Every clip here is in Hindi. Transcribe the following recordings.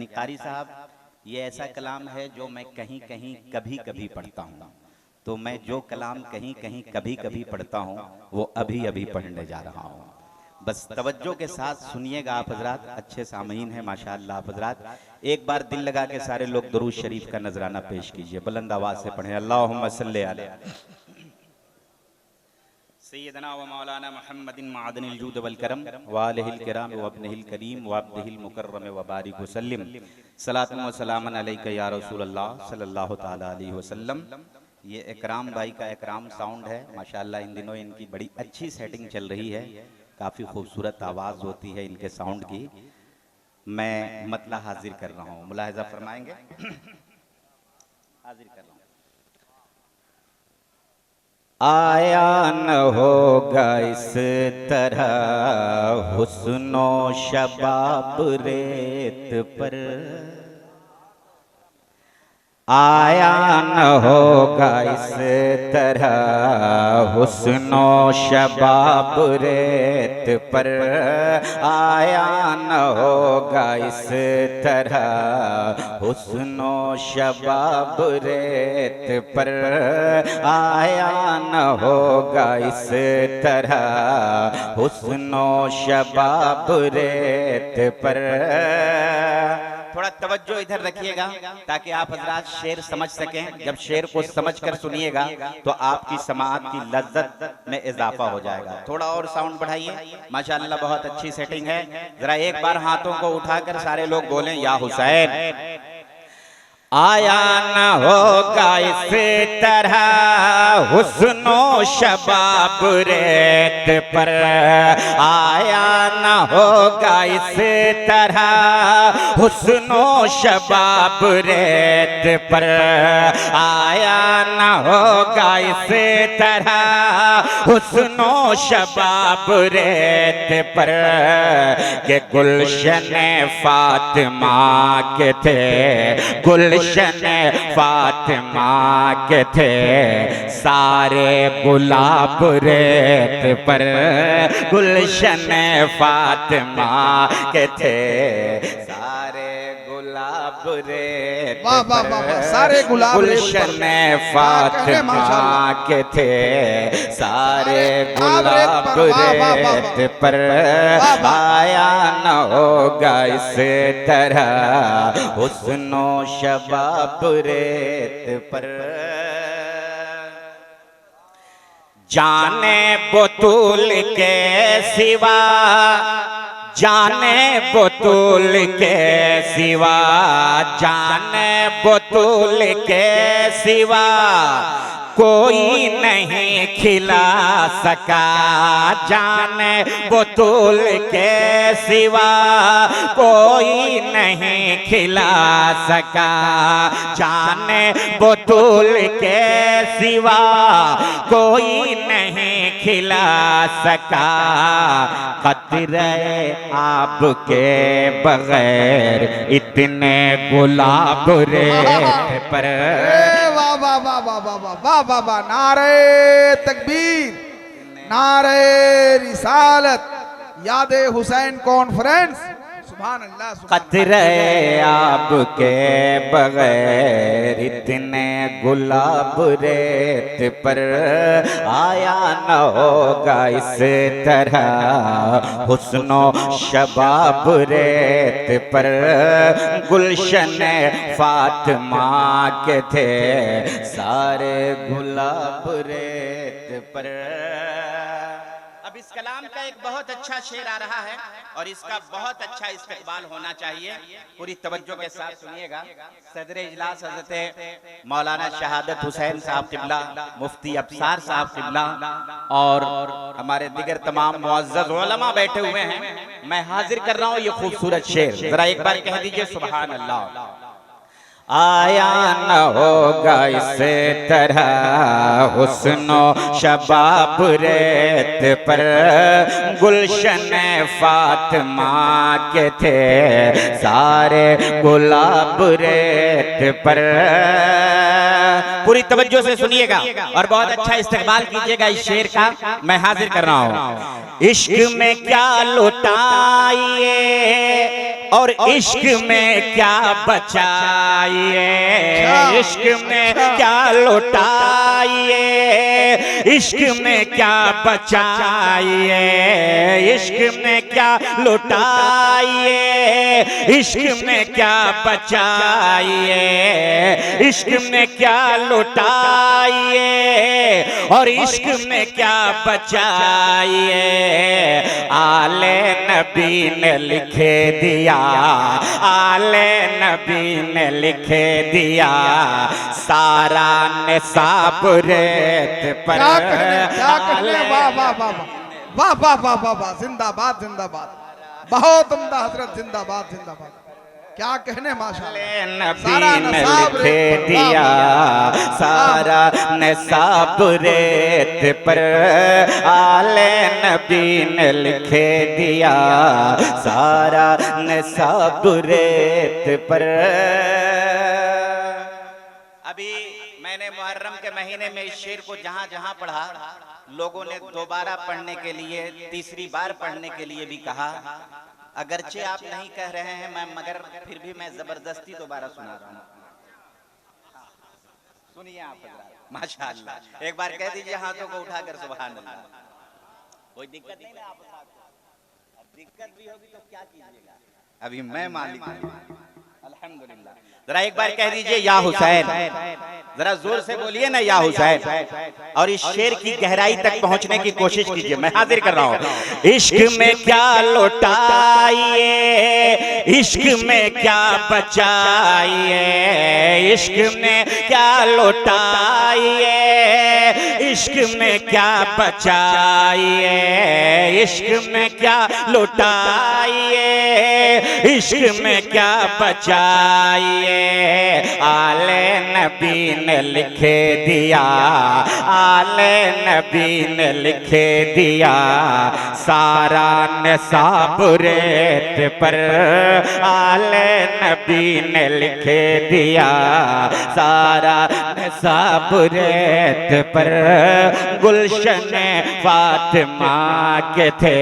यानी कारी साहब, ये ऐसा कलाम है जो मैं कहीं कहीं कभी कभी पढ़ता हूँ। तो मैं जो कलाम कहीं कहीं कभी कभी पढ़ता हूँ वो अभी अभी पढ़ने जा रहा हूँ। बस तवज्जो के साथ सुनिएगा आप हजरात, अच्छे सामीन हैं माशाअल्लाह आप हजरात। एक बार दिल लगा के सारे लोग दुरूद शरीफ का नजराना पेश कीजिए, बुलंद आवाज से पढ़ें अल्लाहुम्मा सल्ली अला सय्यदना व मौलाना मुहम्मदिन मादनिल जूद वल करम व आलिहिल किराम व अब्निहिल करीम व अब्दिहिल मुकर्रम व बारिक व सल्लिम सलातु व सलामन अलैका या रसूलल्लाह सल्लल्लाहु तआला अलैहि वसल्लम। ये इकराम भाई का इकराम साउंड है माशाअल्लाह। इन दिनों इनकी बड़ी अच्छी सेटिंग चल रही है, काफ़ी खूबसूरत आवाज़ होती है इनके साउंड की। मैं मतला हाजिर कर रहा हूँ, मुलाहिजा फरमाएंगे। हाजिर कर रहा हूँ। आया न होगा इस तरह हुस्नो शबाब रेत पर, आया न होगा इस तरह हुस्नो शबाब रेत पर, आया न होगा इस तरह हुस्नो शबाब रेत पर, आया न होगा इस तरह हुस्नो शबाब रेत पर। थोड़ा तवज्जो इधर रखिएगा ताकि आप हजरात शेर समझ सकें। जब शेर को समझकर सुनिएगा तो आपकी समाअत की लज्जत में इजाफा हो जाएगा। थोड़ा और साउंड बढ़ाइए, माशाअल्लाह बहुत अच्छी सेटिंग है। जरा एक बार हाथों को उठाकर सारे लोग बोलें या हुसैन। आया न होगा इस तरह हुस्नो शबाब रेत पर, आया न होगा इस तरह हुस्नो शबाब रेत पर, आया न होगा इस तरह हुस्नो शबाब रेत पर, के गुलशन फातिमा के थे, गुलशन फातिमा के थे सारे गुलाब रेत पर, गुलशन फातिमा के थे सारे गुलाब रेत पर, सारे गुलाब गुलशन फातिमा के थे सारे गुलाब रेत पर, आया न होगा इस तरह हुस्नो शबाब रेत पर। जाने बुतूल के सिवा, जाने बुतूल के सिवा, जाने बुतूल के सिवा कोई नहीं खिला सका, जाने बुतूल के सिवा कोई नहीं खिला सका, जाने बुतूल के सिवा कोई नहीं खिला सका, कतरे आपके बगैर इतने गुलाब रेत पर। वाह वाह वाह वाह वाह वाह वाह वाह, नारे तकबीर, नारे रिसालत, यादे हुसैन कॉन्फ्रेंस, सुभान अल्लाह। कतरे आपके बगैर इतने गुलाब रेत पर, आया न होगा इस तरह हुस्नो शबाब रेत पर, गुलशन फातिमा के थे सारे गुलाब रेत पर। अब इस कलाम का एक बहुत अच्छा शेर आ रहा है और इसका बहुत अच्छा इस्तेकबाल होना चाहिए। पूरी तवज्जो के साथ सुनिएगा। सदर इजलास हज़रत मौलाना शहादत हुसैन साहब किबला, मुफ्ती अफसार साहब किबला और हमारे दिगर तमाम मुअज़्ज़ज़ उलमा बैठे हुए हैं। मैं हाजिर कर रहा हूँ ये खूबसूरत शेर, जरा एक बार कह दीजिए सुभान अल्लाह। आया न होगा इस तरह हुस्नो शबाब रेत पर, गुलशन फातिमा के थे सारे गुलाब रेत पर। पूरी तवज्जो से सुनिएगा और बहुत अच्छा इस्तेमाल कीजिएगा इस शेर का। मैं हाजिर कर रहा हूँ। इश्क में क्या लुटाइए और इश्क में क्या बचाइए, इश्क में क्या लौटाइए, इश्क में क्या बचाइए, इश्क में क्या लौटाइए, इश्क में क्या बचाइए, इश्क में क्या लौटाइए और इश्क में क्या बचाइए। आले नबी ने लिखे दिया, आले नबी ने लिखे दिया, सारा निसाब रेत पर। क्या कहने, वाह वाह वाह वाह वाह वाह वाह वाह, जिंदाबाद जिंदाबाद, बहुत उम्दा हजरत, जिंदाबाद जिंदाबाद, क्या कहने माशाअल्लाह। सारा निसाब लिखे दिया, सारा निसाब रेत पर, आले नबी ने लिखे दिया, सारा निसाब रेत पर। अभी मैंने मुहर्रम के महीने में इस शेर को जहां जहां पढ़ा, लोगों ने दोबारा पढ़ने के लिए, तीसरी बार पढ़ने के लिए भी कहा। अगरचे आप नहीं कह रहे हैं मैं, मगर फिर भी मैं जबरदस्ती दोबारा सुना रहा हूँ। सुनिए आप माशाअल्लाह, एक बार कह दीजिए हाथों को उठाकर सुभान अल्लाह। कोई दिक्कत नहीं ना आप, दिक्कत भी होगी तो क्या कीजिएगा, अभी मैं मालिक हूं अल्हम्दुलिल्लाह। जरा एक बार कह दीजिए या हुसैन, जरा जोर से बोलिए ना या हुसैन, और इस शेर की गहराई तक पहुंचने की कोशिश कीजिए। मैं हाजिर कर रहा हूं। इश्क में क्या लौटाइए, इश्क में क्या बचाइए, इश्क में क्या लौटाइए, इश्क में क्या बचाइए, इश्क में क्या लौटाइए, इश्क में क्या बचाइए। आले नबी ने लिखे दिया, आले नबी ने लिखे दिया, सारा निसाब रेत पर, आले नबी ने लिखे दिया, सारा निसाब रेत पर। गुलशन फातिमा के थे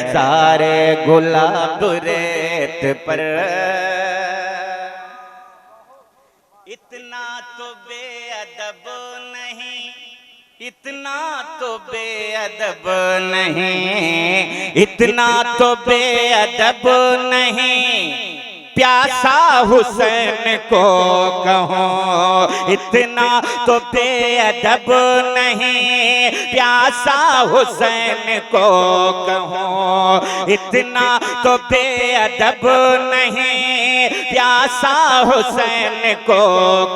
सारे गुलाब रेत पर। इतना तो बेअदब नहीं, इतना तो बेअदब नहीं, इतना तो बेअदब नहीं, प्यासा हुसैन को कहो, इतना तो बेअदब नहीं, प्यासा हुसैन को कहो, इतना तो बेअदब नहीं, प्यासा हुसैन को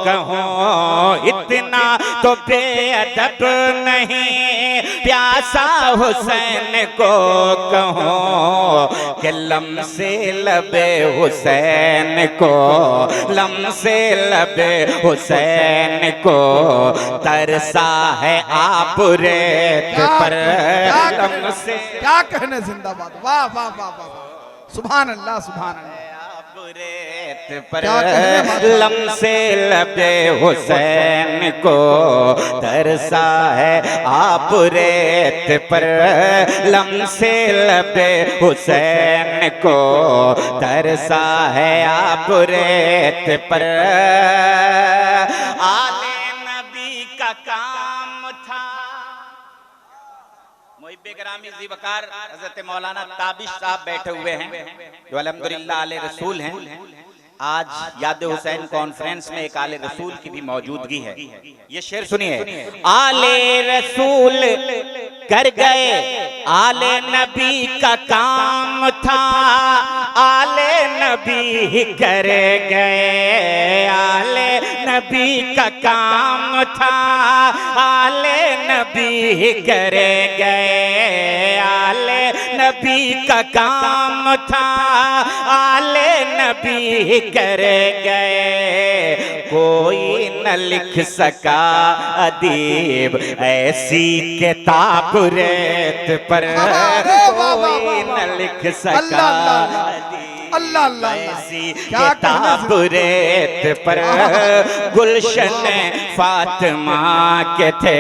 कहो, इतना तो बेअदब नहीं, प्यासा हुसैन को कहो, कि लम से लबे हुसैन को, लम से लबे हुसैन को, तरसा है आप रेत पर। लम से क्या कहने, जिंदाबाद, वाह वाह वाह वाह, सुभान अल्लाह सुभान अल्लाह। रेत पर लम से लबे हुसैन को, तरसा है आप रेत पर, लम से लबे हुसैन को, तरसा है आप रेत पर। आले नबी का काम था, मुहिब्बे गिरामी ज़ी वक़ार हज़रत मौलाना ताबिश साहब बैठे हुए हैं, जो अल्हम्दुलिल्लाह आले रसूल हैं। आज याद हुसैन कॉन्फ्रेंस में एक आले रसूल की भी मौजूदगी है। ये शेर सुनिए। आले रसूल कर गए, आले नबी का काम था, आले नबी कर गए, आले नबी का काम था, आले नबी कर गए, आले नबी का काम था, आले नबी कर गए। कोई न लिख सका अदीब ऐसी किताब रेत पर, कोई न लिख सका अदीब अल्लाह अल्लाह ऐसी क्या किताब रेत पर गुलशन फातिमा के थे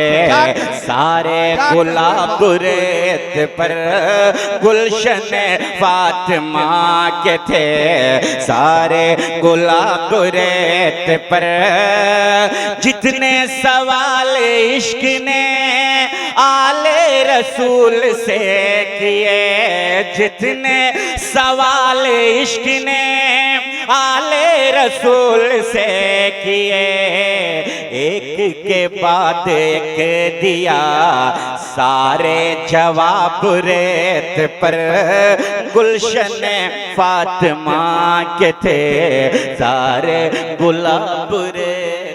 सारे गुलाब रेत पर गुलशन फातिमा के थे सारे गुलाब रेत पर जितने सवाल इश्क ने आले रसूल से किए जितने सवाल इश्क ने आले रसूल से किए एक के बाद एक दिया सारे जवाब रेत पर गुलशन फातिमा के थे सारे गुलाब रेत